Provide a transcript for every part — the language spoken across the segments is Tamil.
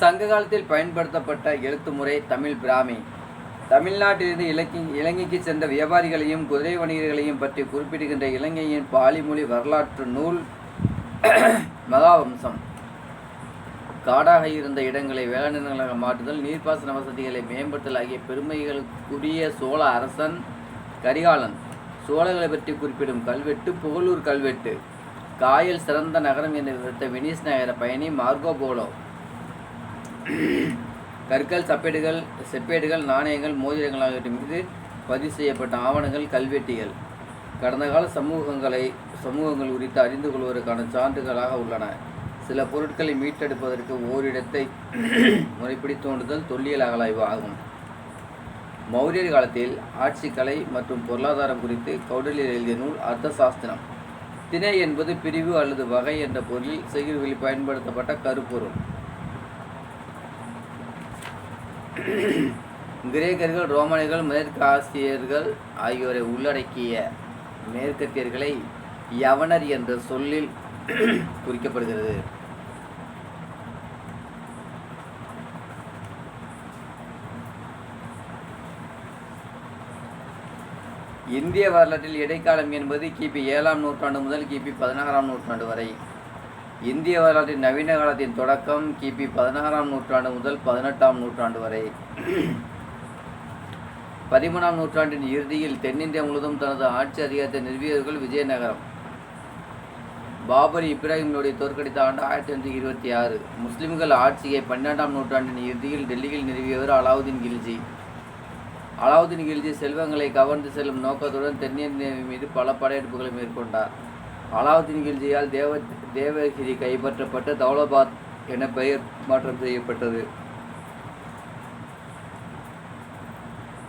சங்க காலத்தில் பயன்படுத்தப்பட்ட எழுத்து முறை தமிழ் பிராமி. தமிழ்நாட்டிலிருந்து இலங்கைக்கு சென்ற வியாபாரிகளையும் குதிரை வணிகர்களையும் பற்றி குறிப்பிடுகின்ற இலங்கையின் பாலிமொழி வரலாற்று நூல் மகாவம்சம். காடாக இருந்த இடங்களை வேளாண்மைகளாக மாற்றுதல், நீர்ப்பாசன வசதிகளை மேம்படுத்தல் ஆகிய பெருமைகளுக்குரிய சோழ அரசன் கரிகாலன். சோழர்களை பற்றி குறிப்பிடும் கல்வெட்டு புகழூர் கல்வெட்டு. காயல் சிறந்த நகரம் என்று விவரித்த வெனிஸ் நகர பயணி மார்கோ போலோ. கற்கள் செப்பேடுகள் நாணயங்கள் மோதிரங்கள் ஆகியவற்றின் மீது பதிவு செய்யப்பட்ட ஆவணங்கள் கல்வெட்டிகள் கடந்த கால சமூகங்கள் குறித்து அறிந்து கொள்வதற்கான சான்றுகளாக உள்ளன. சில பொருட்களை மீட்டெடுப்பதற்கு ஓரிடத்தை முறைப்படி தோண்டுதல் தொல்லியல் அகலாய்வு ஆகும். மௌரியர் காலத்தில் ஆட்சி, கலை மற்றும் பொருளாதாரம் குறித்து கௌடில்யர் எழுதிய நூல் அர்த்த சாஸ்திரம். திணை என்பது பிரிவு அல்லது வகை என்ற பொருளில் செய்யுள்களில் பயன்படுத்தப்பட்ட கருப்பொருள். கிரேக்கர்கள், ரோமானியர்கள், மேற்கு ஆசியர்கள் ஆகியோரை உள்ளடக்கிய மேற்கத்தியர்களை யவனர் என்ற சொல்லில் குறிக்கப்படுகிறது. இந்திய வரலாற்றில் இடைக்காலம் என்பது கிபி 7ஆம் நூற்றாண்டு முதல் கிபி 16ஆம் நூற்றாண்டு வரை. இந்திய வரலாற்றின் நவீன காலத்தின் தொடக்கம் கிபி 16ஆம் நூற்றாண்டு முதல் 18ஆம் நூற்றாண்டு வரை. 13ஆம் நூற்றாண்டின் இறுதியில் தென்னிந்தியா முழுவதும் தனது ஆட்சி அதிகாரத்தை நிறுவியவர்கள் விஜயநகரம். பாபர் இப்ராஹிம் லோடியை தோற்கடித்த ஆண்டு 1526. முஸ்லிம்கள் ஆட்சியை 12ஆம் நூற்றாண்டின் இறுதியில் டெல்லியில் நிறுவியவர் அலாவுதீன் கில்ஜி. அலாவுதீன் கில்ஜி செல்வங்களை கவர்ந்து செல்லும் நோக்கத்துடன் தென்னிந்தியாவின் மீது பல படையெடுப்புகளை மேற்கொண்டார். அலாவுதீன் கில்ஜியால் தேவகிரி கைப்பற்றப்பட்டு தௌலபாத் என பெயர் மாற்றம் செய்யப்பட்டது.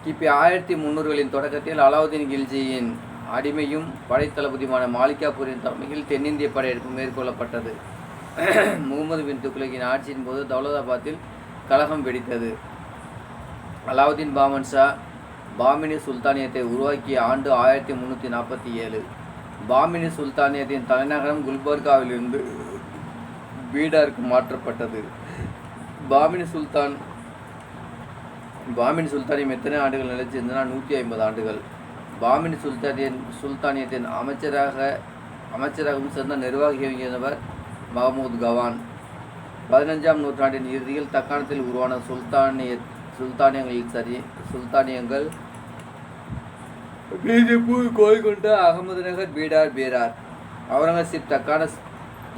கிபி 1300களின் தொடக்கத்தில் அலாவுதீன் கில்ஜியின் அடிமையும் படைத்தளபதியுமான மாலிகாபூரின் தலைமையில் தென்னிந்திய படையெடுப்பு மேற்கொள்ளப்பட்டது. முகமது பின் துக்ளக்கின் ஆட்சியின் போது தௌலதாபாத்தில் கலகம் வெடித்தது. அலாவுதீன் பாமன் ஷா பாமினி சுல்தானியத்தை உருவாக்கிய ஆண்டு 1347. பாமினி சுல்தானியத்தின் தலைநகரம் குல்பர்காவிலிருந்து பீடாருக்கு மாற்றப்பட்டது. பாமினி சுல்தானியம் எத்தனை ஆண்டுகள் நிலைச்சிருந்தன? 150 ஆண்டுகள். பாமினி சுல்தானியத்தின் அமைச்சராகவும் சிறந்த நிர்வாகியாக இருந்தவர் மஹமூத் கவான். 15ஆம் நூற்றாண்டின் இறுதியில் தக்காணத்தில் உருவான சுல்தானியங்கள் பீஜப்பூர், கோல்கொண்டா, அகமது நகர், பீடார். அவுரங்கசீப்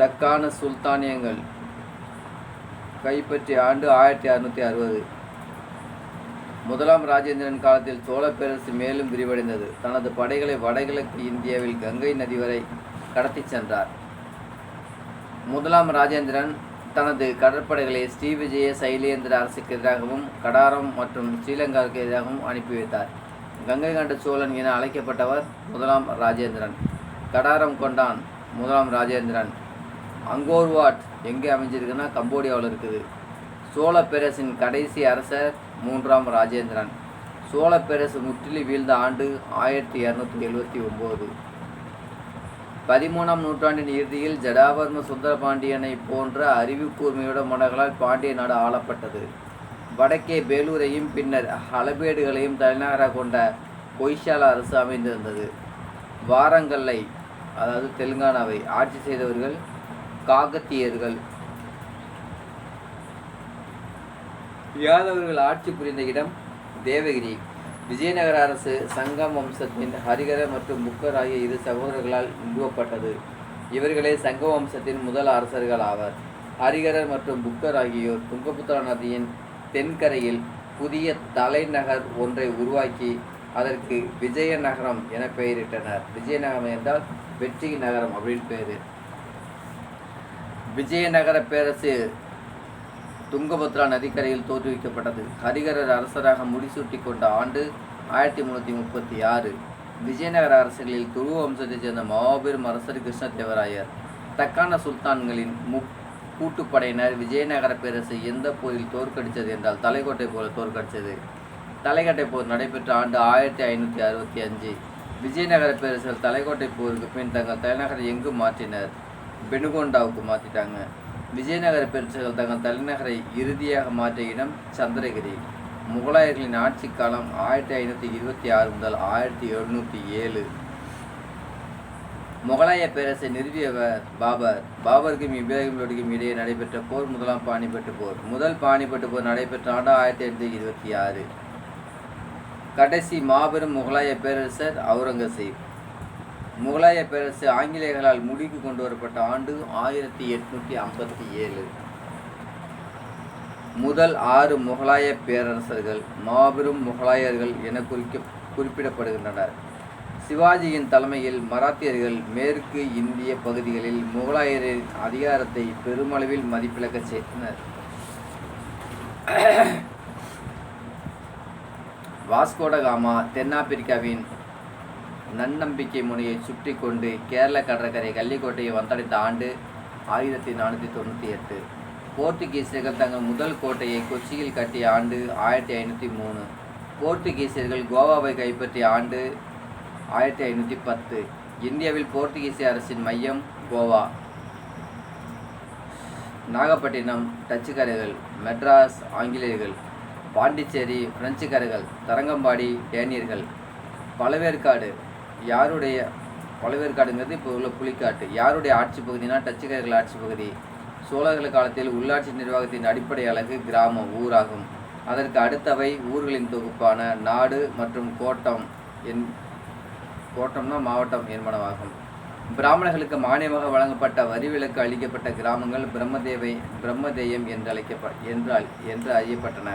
தக்கான சுல்தானியங்கள் கைப்பற்றிய ஆண்டு 1660. முதலாம் ராஜேந்திரன் காலத்தில் சோழ பேரரசு மேலும் விரிவடைந்தது. தனது படைகளை வடகிழக்கு இந்தியாவில் கங்கை நதி வரை கடத்தி சென்றார். முதலாம் ராஜேந்திரன் தனது கடற்படைகளை ஸ்ரீவிஜய சைலேந்திர அரசுக்கு எதிராகவும் கடாரம் மற்றும் ஸ்ரீலங்காவுக்கு எதிராகவும் அனுப்பி வைத்தார். கங்கை கண்ட சோழன் என அழைக்கப்பட்டவர் முதலாம் ராஜேந்திரன். கடாரம் கொண்டான் முதலாம் ராஜேந்திரன். அங்கோர்வாட் எங்கே அமைஞ்சிருக்குன்னா கம்போடியாவில் இருக்குது. சோழ பேரரசின் கடைசி அரசர் 3ஆம் ராஜேந்திரன். சோழ பேரரசு முற்றிலும் வீழ்ந்த ஆண்டு 1279. 13ஆம் நூற்றாண்டின் இறுதியில் ஜடாவர்ம சுந்தர பாண்டியனை போன்ற அறிவு கூர்மையோட மன்னர்களால் பாண்டிய நாடு ஆளப்பட்டது. வடக்கே பேலூரையும் பின்னர் ஹலபேடுகளையும் தலைநகராக கொண்ட பொய்ஷாலா அரசு அமைந்திருந்தது. வாரங்கல்லை அதாவது தெலுங்கானாவை ஆட்சி செய்தவர்கள் காகத்தியர்கள். யாதவர்கள் ஆட்சி புரிந்த இடம் தேவகிரி. விஜயநகர அரசு சங்கம் வம்சத்தின் ஹரிகர மற்றும் புக்கர் ஆகிய இரு சகோதரர்களால் நிறுவப்பட்டது. இவர்களே சங்க வம்சத்தின் முதல் அரசர்கள் ஆவர். ஹரிகரர் மற்றும் புக்கர் ஆகியோர் துங்கபுத்திரா நதியின் தென்கரையில் புதிய தலைநகர் ஒன்றை உருவாக்கி அதற்கு விஜயநகரம் என பெயரிட்டனர். விஜயநகரம் என்றால் வெற்றி நகரம் அப்படின்னு பேரு. விஜயநகர பேரரசு துங்கபத்ரா நதிக்கரையில் தோற்றுவிக்கப்பட்டது. ஹரிகரர் அரசராக முடிசூட்டி கொண்ட ஆண்டு 1336. விஜயநகர அரசுகளில் துருவ வம்சத்தைச் சேர்ந்த மாபெரும் அரசர் கிருஷ்ணதேவராயர். தக்கான சுல்தான்களின் கூட்டுப்படையினர் விஜயநகர பேரரசை எந்த போரில் தோற்கடித்தது என்றால் தலைக்கோட்டை போல தோற்கடித்தது. தலைக்கோட்டை போர் நடைபெற்ற ஆண்டு 1565. விஜயநகர பேரரசர் தலைக்கோட்டை போருக்கு பின் தங்கள் தலைநகரை எங்கு மாற்றினர்? பெனுகொண்டாவுக்கு மாற்றிட்டாங்க. விஜயநகர பேரரசர்கள் தங்கள் தலைநகரை இறுதியாக மாற்றிய இடம் சந்திரகிரி. முகலாயர்களின் ஆட்சி காலம் 1526 முதல் 1707. முகலாய பேரரசை நிறுவியவர் பாபர். பாபருக்கும் இப்ராஹிம் லோடிக்கும் இடையே நடைபெற்ற போர் முதலாம் பானிபட்டு போர். முதல் பானிபட்டு போர் நடைபெற்ற ஆண்டு 1526. கடைசி மாபெரும் முகலாய பேரரசர் அவுரங்கசீப். முகலாய பேரரசு ஆங்கிலேயர்களால் முடிவுக்கு கொண்டு வரப்பட்ட ஆண்டு 1857. முதல் 6 முகலாய பேரரசர்கள் மாபெரும் முகலாயர்கள் என குறிப்பிடப்படுகின்றனர். சிவாஜியின் தலைமையில் மராத்தியர்கள் மேற்கு இந்திய பகுதிகளில் முகலாயரின் அதிகாரத்தை பெருமளவில் மதிப்பிழக்க செய்தனர். வாஸ்கோட காமா தென்னாப்பிரிக்காவின் நன்னம்பிக்கை முனையை சுற்றி கொண்டு கேரள கடற்கரை கள்ளிக்கோட்டையை வந்தடைந்த ஆண்டு 1498. போர்த்துகீசியர்கள் தங்கள் முதல் கோட்டையை கொச்சியில் கட்டிய ஆண்டு 1503. போர்த்துகீசியர்கள் கோவாவை கைப்பற்றிய ஆண்டு 1510. இந்தியாவில் போர்த்துகீசிய அரசின் மையம் கோவா. நாகப்பட்டினம் டச்சுக்காரர்கள், மெட்ராஸ் ஆங்கிலேயர்கள், பாண்டிச்சேரி பிரெஞ்சுக்காரர்கள், தரங்கம்பாடி டேனியர்கள். பழவேற்காடுங்கிறது இப்போ உள்ள புலிக்காட்டு. யாருடைய ஆட்சி பகுதினா டச்சுக்காரர்கள் ஆட்சி பகுதி. சோழர்கள் காலத்தில் உள்ளாட்சி நிர்வாகத்தின் அடிப்படை அலகு கிராமம் ஊராகும். அதற்கு அடுத்தவை ஊர்களின் தொகுப்பான நாடு மற்றும் கோட்டம்னா மாவட்டம் என்பனவாகும். பிராமணர்களுக்கு மானியமாக வழங்கப்பட்ட வரி விலக்கு அளிக்கப்பட்ட கிராமங்கள் பிரம்மதேயம் என்று அறியப்பட்டன.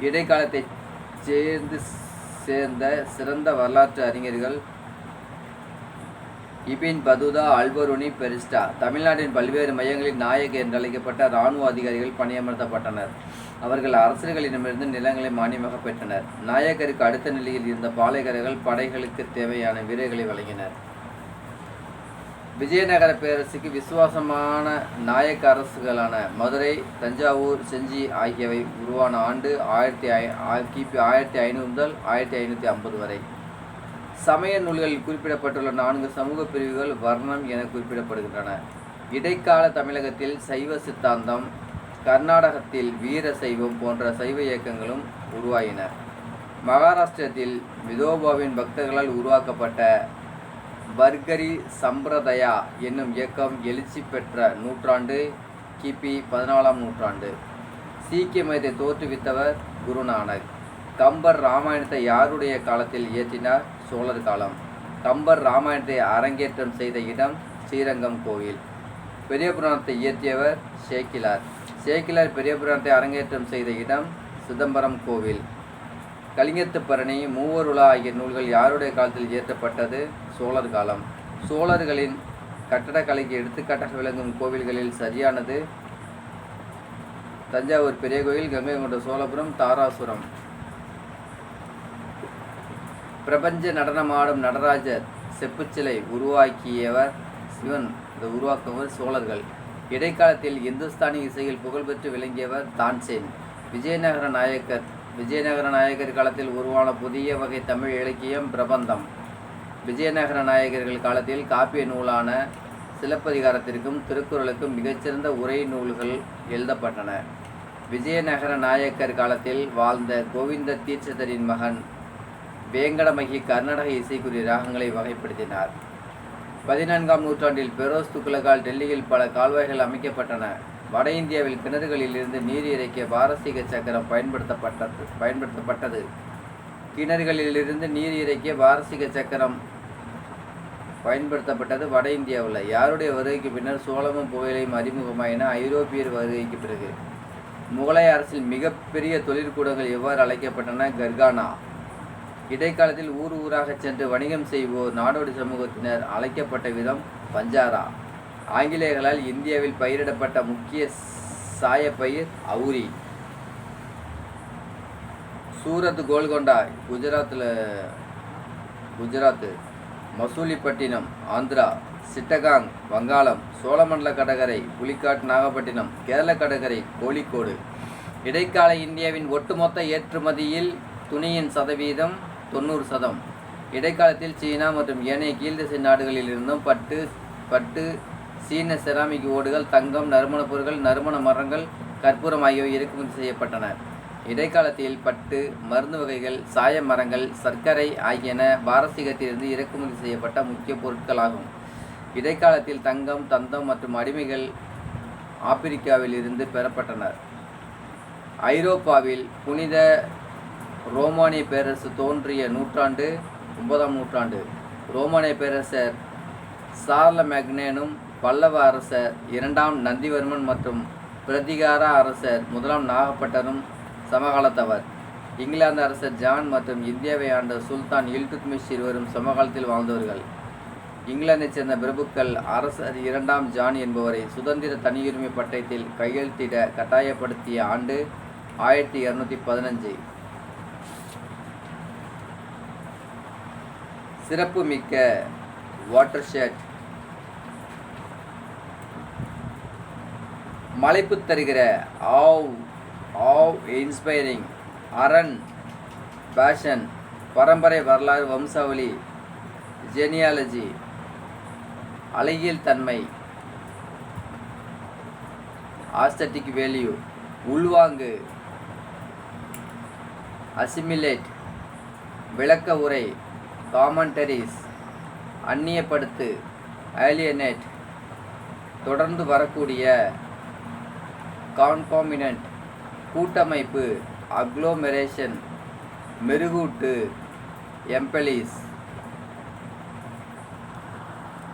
இடைக்காலத்தை சேர்ந்த சிறந்த வரலாற்று அறிஞர்கள் இபின் பதுதா, அல்பருனி, பெரிஸ்டா. தமிழ்நாட்டின் பல்வேறு மையங்களில் நாயக் என்றழைக்கப்பட்ட இராணுவ அதிகாரிகள் பணியமர்த்தப்பட்டனர். அவர்கள் அரசர்களிடமிருந்து நிலங்களை மானியமாக பெற்றனர். நாயக்கருக்கு அடுத்த நிலையில் இருந்த பாளையக்காரர்கள் படைகளுக்கு தேவையான வீரர்களை வழங்கினர். விஜயநகர பேரரசுக்கு விசுவாசமான நாயக்க அரசுகளான மதுரை, தஞ்சாவூர், செஞ்சி ஆகியவை உருவான ஆண்டு கிபி 1500 முதல் 1550 வரை. சமய நூல்களில் குறிப்பிடப்பட்டுள்ள 4 சமூக பிரிவுகள் வர்ணம் என குறிப்பிடப்படுகின்றன. இடைக்கால தமிழகத்தில் சைவ சித்தாந்தம், கர்நாடகத்தில் வீர சைவம் போன்ற சைவ இயக்கங்களும் உருவாயின. மகாராஷ்டிரத்தில் விதோபாவின் பக்தர்களால் உருவாக்கப்பட்ட பர்கரி சம்பிரதயா என்னும் இயக்கம் எழுச்சி பெற்ற நூற்றாண்டு கிபி 14ஆம் நூற்றாண்டு. சீக்கிய மதத்தை தோற்றுவித்தவர் குருநானக். கம்பர் ராமாயணத்தை யாருடைய காலத்தில் இயற்றினார்? சோழர் காலம். கம்பர் ராமாயணத்தை அரங்கேற்றம் செய்த இடம் ஸ்ரீரங்கம் கோயில். பெரிய புராணத்தை இயற்றியவர் சேக்கிலார் பெரிய புராணத்தை அரங்கேற்றம் செய்த இடம் சிதம்பரம் கோவில். கலிங்கத்து பரணி, மூவருலா ஆகிய நூல்கள் யாருடைய காலத்தில் இயற்றப்பட்டது? சோழர் காலம். சோழர்களின் கட்டடக்கலைக்கு எடுத்துக்காட்டாக விளங்கும் கோவில்களில் சரியானது தஞ்சாவூர் பெரிய கோயில், கங்கை கொண்ட சோழபுரம், தாராசுரம். பிரபஞ்ச நடனமாடும் நடராஜர் செப்புச்சிலை உருவாக்கியவர் சிவன். இதை உருவாக்குவர் சோழர்கள். இடைக்காலத்தில் இந்துஸ்தானி இசையில் புகழ்பெற்று விளங்கியவர் தான்சேன். விஜயநகர நாயக்கர் காலத்தில் உருவான புதிய வகை தமிழ் இலக்கியம் பிரபந்தம். விஜயநகர நாயக்கர்கள் காலத்தில் காப்பிய நூலான சிலப்பதிகாரத்திற்கும் திருக்குறளுக்கும் மிகச்சிறந்த உரை நூல்கள் எழுதப்பட்டன. விஜயநகர நாயக்கர் காலத்தில் வாழ்ந்த கோவிந்த தீட்சிதரின் மகன் வேங்கடமகி கர்நாடக இசைக்குரிய ராகங்களை வகைப்படுத்தினார். 14ஆம் நூற்றாண்டில் பெரோஸ் துக்ளக்கால் டெல்லியில் பல கால்வாய்கள் அமைக்கப்பட்டன. வட இந்தியாவில் கிணறுகளில் இருந்து நீர் இறைக்க பாரசீக சக்கரம் பயன்படுத்தப்பட்டது. கிணறுகளிலிருந்து நீர் இறைக்க பாரசீக சக்கரம் பயன்படுத்தப்பட்டது வட இந்தியாவில். யாருடைய வருகைக்கு பின்னர் சோளமும் புகையிலையும் அறிமுகமாயின? ஐரோப்பியர் வருகைக்கு பிறகு. முகலாய அரசில் மிகப்பெரிய தொழிற்கூடங்கள் எவ்வாறு அழைக்கப்பட்டன? கர்கானா. இடைக்காலத்தில் ஊராக சென்று வணிகம் செய்வோர் நாடோடி சமூகத்தினர் அழைக்கப்பட்ட விதம் பஞ்சாரா. ஆங்கிலேயர்களால் இந்தியாவில் பயிரிடப்பட்ட முக்கிய சாயப்பயிர் அவுரி. சூரத், கோல்கொண்டா குஜராத், மசூலிப்பட்டினம் ஆந்திரா, சிட்டகாங் வங்காளம், சோழமண்டல கடற்கரை புலிக்காட் நாகப்பட்டினம், கேரள கடற்கரை கோழிக்கோடு. இடைக்கால இந்தியாவின் ஒட்டுமொத்த ஏற்றுமதியில் துணியின் சதவீதம் 90%. இடைக்காலத்தில் சீனா மற்றும் ஏனைய கீழ்திசை நாடுகளில் இருந்தும் பட்டு சீன செராமிக் ஓடுகள், தங்கம், நறுமணப் பொருட்கள், நறுமண மரங்கள், கற்பூரம் ஆகியவை இறக்குமதி செய்யப்பட்டன. இடைக்காலத்தில் பட்டு, மருந்து வகைகள், சாய மரங்கள், சர்க்கரை ஆகியன பாரசீகத்திலிருந்து இறக்குமதி செய்யப்பட்ட முக்கிய பொருட்களாகும். இடைக்காலத்தில் தங்கம், தந்தம் மற்றும் அடிமைகள் ஆப்பிரிக்காவில் இருந்து பெறப்பட்டனர். ஐரோப்பாவில் புனித ரோமானிய பேரரசு தோன்றிய நூற்றாண்டு 9ஆம் நூற்றாண்டு. ரோமானிய பேரரசர் சார்லமேக்னனும், பல்லவ அரசர் 2ஆம் நந்திவர்மன் மற்றும் பிரதிகார அரசர் 1ஆம் நாகப்பட்டரும் சமகாலத்தவர். இங்கிலாந்து அரசர் ஜான் மற்றும் இந்தியாவை ஆண்ட சுல்தான் இல்துத்மிஷ் இருவரும் சமகாலத்தில் வாழ்ந்தவர்கள். இங்கிலாந்தைச் சேர்ந்த பிரபுக்கள் அரசர் 2ஆம் ஜான் என்பவரை சுதந்திர தனியுரிமை பட்டயத்தில் கையெழுத்திட கட்டாயப்படுத்திய ஆண்டு 1215. சிறப்புமிக்க வாட்டர்ஷெட். மலைப்பு தருகிற இன்ஸ்பைரிங், அரண், பேஷன், பரம்பரை வரலாறு, வம்சாவளி, ஜெனியாலஜி, அழகியல் தன்மை, ஆஸ்தட்டிக் வேல்யூ, உள்வாங்கு, அசிமிலேட், விளக்க உரை, காமெண்டரிஸ், அந்நியப்படுத்து, ஏலியனேட், தொடர்ந்து வரக்கூடிய, கான்காமினன்ட், கூட்டமைப்பு, அக்ளோமெரேஷன், மெருகூட்டு, எம்பலிஸ்.